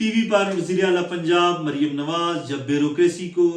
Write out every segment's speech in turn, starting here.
TV पर वज़ीर आला पंजाब मरियम नवाज जब ब्यूरोक्रेसी को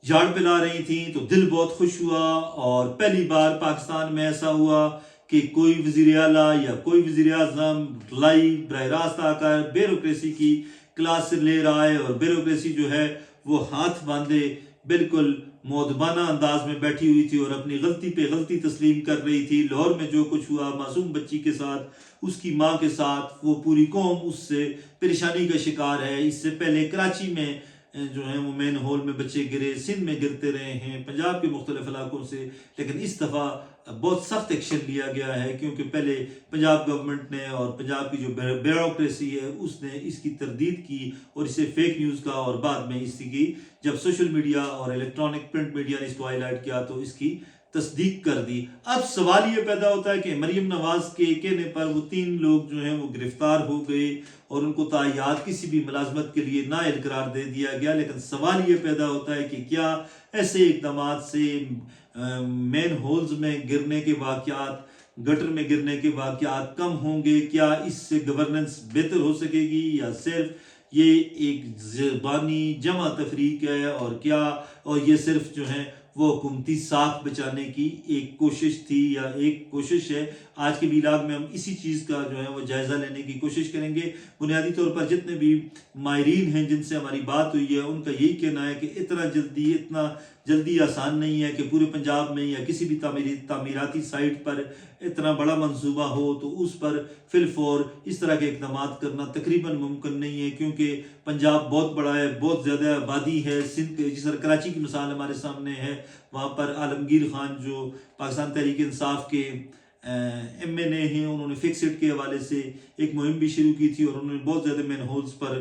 झाड़ पिला रही थी तो दिल बहुत खुश हुआ। और पहली बार पाकिस्तान में ऐसा हुआ कि कोई वज़ीर आला या कोई वज़ीर आज़म लाइव बराह रास्त आकर ब्यूरोक्रेसी की क्लास ले रहा है। और ब्यूरोक्रेसी जो है वो हाथ बांधे बिल्कुल मौदबाना अंदाज में बैठी हुई थी और अपनी गलती पे गलती तस्लीम कर रही थी। लाहौर में जो कुछ हुआ मासूम बच्ची के साथ, उसकी माँ के साथ, वो पूरी कौम उससे परेशानी का शिकार है। इससे पहले कराची में जो है वो मेन हॉल में बच्चे गिरे, सिंध में गिरते रहे हैं, पंजाब के मुख्तलिफ इलाकों से। लेकिन इस दफ़ा बहुत सख्त एक्शन लिया गया है क्योंकि पहले पंजाब गवर्नमेंट ने और पंजाब की जो ब्यूरोक्रेसी है उसने इसकी तरदीद की और इसे फेक न्यूज़ का, और बाद में इसकी जब सोशल मीडिया और इलेक्ट्रॉनिक प्रिंट मीडिया ने इसको हाईलाइट किया तो इसकी तस्दीक कर दी। अब सवाल ये पैदा होता है कि मरियम नवाज के कहने पर वो 3 लोग जो हैं वो गिरफ्तार हो गए और उनको तायात किसी भी मुलाजमत के लिए नाअहल करार दे दिया गया। लेकिन सवाल ये पैदा होता है कि क्या ऐसे इक़दाम से मेन होल्स में गिरने के वाक़यात, गटर में गिरने के वाक़यात कम होंगे? क्या इससे गवर्नेंस बेहतर हो सकेगी या सिर्फ ये एक ज़बानी जमा तफरीक है? और ये सिर्फ जो है वो हुकूमती साख बचाने की एक कोशिश थी या एक कोशिश है? आज के वीलाग में हम इसी चीज़ का जो है वो जायज़ा लेने की कोशिश करेंगे। बुनियादी तौर पर जितने भी माहिरीन हैं जिनसे हमारी बात हुई है उनका यही कहना है कि इतना जल्दी आसान नहीं है कि पूरे पंजाब में या किसी भी तामीराती साइट पर इतना बड़ा मंसूबा हो तो उस पर फिलफौर इस तरह के इक़दाम करना तकरीबन मुमकिन नहीं है, क्योंकि पंजाब बहुत बड़ा है, बहुत ज़्यादा आबादी है। सिंध के जिस तरह कराची की मिसाल हमारे सामने है, वहाँ पर आलमगीर खान जो पाकिस्तान तहरीक इंसाफ के MNA हैं, उन्होंने फिक्सिट के हवाले से एक मुहिम भी शुरू की थी और उन्होंने बहुत ज़्यादा मैन होल्स पर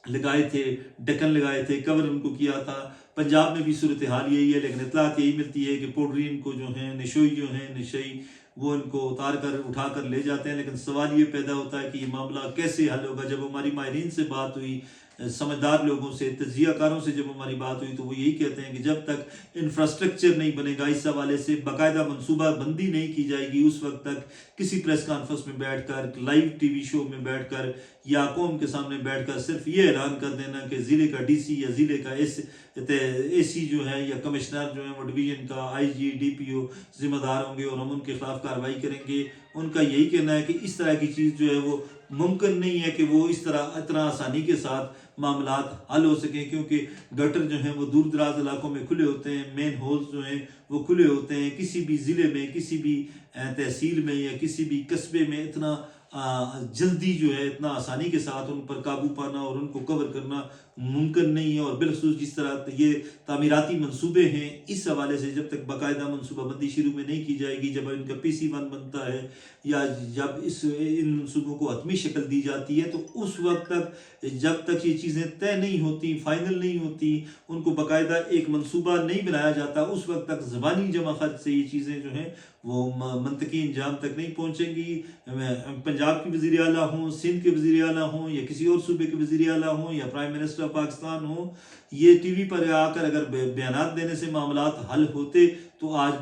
लगाए थे, ढक्कन लगाए थे, कवर उनको किया था। पंजाब में भी सूरत हाल यही है, लेकिन इतलात यही मिलती है कि पोडरीन को जो है नशई वो इनको उठा कर ले जाते हैं। लेकिन सवाल ये पैदा होता है कि ये मामला कैसे हल होगा? जब हमारी माहिरीन से बात हुई, समझदार लोगों से, तजियाकारों से जब हमारी बात हुई तो वो यही कहते हैं कि जब तक इंफ्रास्ट्रक्चर नहीं बनेगा, इस हवाले से बाकायदा मनसूबा बंदी नहीं की जाएगी, उस वक्त तक किसी प्रेस कॉन्फ्रेंस में बैठकर, लाइव टीवी शो में बैठकर या कौम के सामने बैठकर सिर्फ ये ऐलान कर देना कि ज़िले का DC या ज़िले का AC जो है या कमिश्नर जो है वो डिवीज़न का IG DPO जिम्मेदार होंगे और हम उनके खिलाफ कार्रवाई करेंगे, उनका यही कहना है कि इस तरह की चीज़ जो है वो मुमकिन नहीं है कि वो इतना आसानी के साथ मामलात हल हो सकें, क्योंकि गटर जो हैं वो दूर दराज इलाकों में खुले होते हैं, मेन होल्स जो हैं वो खुले होते हैं। किसी भी ज़िले में, किसी भी तहसील में या किसी भी कस्बे में इतना जल्दी जो है, इतना आसानी के साथ उन पर काबू पाना और उनको कवर करना मुमकिन नहीं है। और बिलखसूस जिस तरह ये तामीराती मंसूबे हैं, इस हवाले से जब तक बाकायदा मनसूबाबंदी शुरू में नहीं की जाएगी, जब इनका PC1 बनता है या जब इन मनसूबों को हतमी शक्ल दी जाती है, तो उस वक्त तक जब तक ये चीज़ें तय नहीं होती, फाइनल नहीं होती, उनको बाकायदा एक मनसूबा नहीं बनाया जाता, उस वक्त तक ज़बानी जमा खर्च से ये चीज़ें जो हैं वो मंतकी इंजाम तक नहीं पहुँचेंगी। पंजाब के वज़ीर आला हों, सिंध के वज़ीर आला हों या किसी और सूबे के वज़ीर आला हों या प्राइम मिनिस्टर ऑफ पाकिस्तान हो, ये TV पर आकर अगर बयानात देने से मामलात हल होते तो आज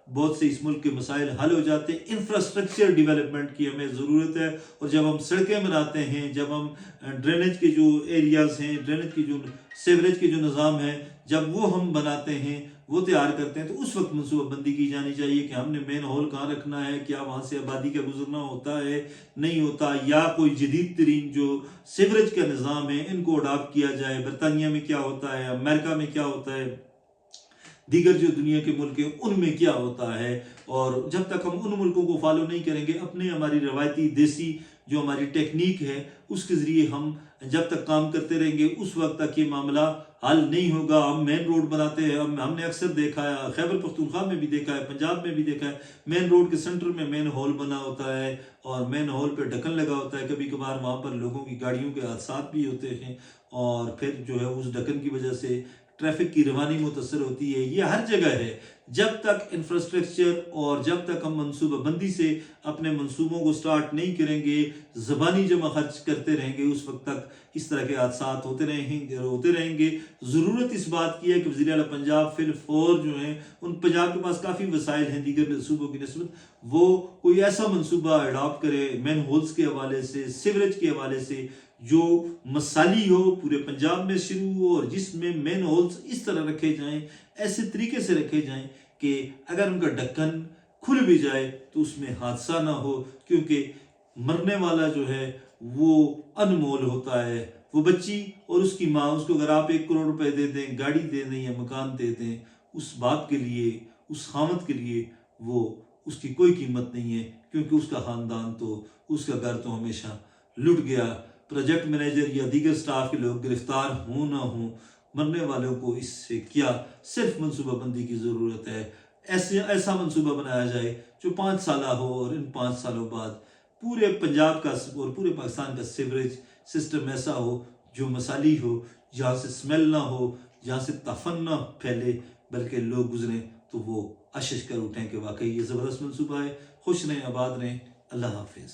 बहुत से इस मुल्क के मसाइल हल हो जाते। इंफ्रास्ट्रक्चर डेवलपमेंट की हमें ज़रूरत है, और जब हम सड़कें बनाते हैं, जब हम ड्रेनेज के जो एरियाज़ हैं, ड्रेनेज की जो सीवरेज के जो निज़ाम है, जब वो हम बनाते हैं, वो तैयार करते हैं, तो उस वक्त मनसूबाबंदी की जानी चाहिए कि हमने मेन हॉल कहाँ रखना है, क्या वहाँ से आबादी का गुजरना होता है, नहीं होता, या कोई जदीद तरीन जो सीवरेज का निज़ाम है इनको अडॉप्ट किया जाए। बरतानिया में क्या होता है, अमेरिका में क्या होता है, दीगर जो दुनिया के मुल्क हैं उनमें क्या होता है। और जब तक हम उन मुल्कों को फॉलो नहीं करेंगे, हमारी रवायती देसी जो हमारी टेक्निक है उसके ज़रिए हम जब तक काम करते रहेंगे, उस वक्त तक ये मामला हल नहीं होगा। हम मेन रोड बनाते हैं, हमने अक्सर देखा है, खैबर पख्तूनख्वा में भी देखा है, पंजाब में भी देखा है, मेन रोड के सेंटर में मेन हॉल बना होता है और मेन हॉल पे ढक्कन लगा होता है। कभी कभार वहाँ पर लोगों की गाड़ियों के हादसात भी होते हैं और फिर जो है उस ढक्कन की वजह से ट्रैफिक की रवानी मुतासर होती है। ये हर जगह है, جب تک انفراسٹرکچر اور جب تک ہم منصوبہ بندی سے اپنے منصوبوں کو سٹارٹ نہیں کریں گے، زبانی جمع خرچ کرتے رہیں گے، اس وقت تک اس طرح کے حادثات ہوتے رہیں گے۔ ضرورت اس بات کی ہے کہ وزیر اعلیٰ پنجاب فی الفور جو ہیں، ان پنجاب کے پاس کافی وسائل ہیں دیگر منصوبوں کی نسبت، وہ کوئی ایسا منصوبہ اڈاپٹ کرے مین ہولز کے حوالے سے، سیوریج کے حوالے سے، جو مثالی ہو، پورے پنجاب میں شروع ہو، اور جس میں مین ہولز اس طرح رکھے جائیں، ایسے طریقے سے رکھے جائیں کہ اگر ان کا ڈھکن کھل بھی جائے تو اس میں حادثہ نہ ہو، کیونکہ مرنے والا جو ہے وہ انمول ہوتا ہے۔ وہ بچی اور اس کی ماں، اس کو اگر آپ 1 کروڑ روپے دے دیں، گاڑی دے دیں یا مکان دے دیں، اس باپ کے لیے، اس خامد کے لیے وہ اس کی کوئی قیمت نہیں ہے، کیونکہ اس کا خاندان تو، اس کا گھر تو ہمیشہ لٹ گیا۔ پروجیکٹ مینیجر یا دیگر سٹاف کے لوگ گرفتار ہوں نہ ہوں، مرنے والوں کو اس سے کیا، صرف منصوبہ بندی کی ضرورت ہے۔ ایسا منصوبہ بنایا جائے جو 5 سالہ ہو، اور ان 5 سالوں بعد پورے پنجاب کا اور پورے پاکستان کا سیوریج سسٹم ایسا ہو جو مثالی ہو، جہاں سے سمیل نہ ہو، جہاں سے تفن نہ پھیلے، بلکہ لوگ گزریں تو وہ اشش کر اٹھیں کہ واقعی یہ زبردست منصوبہ ہے۔ خوش رہیں، آباد رہیں، اللہ حافظ۔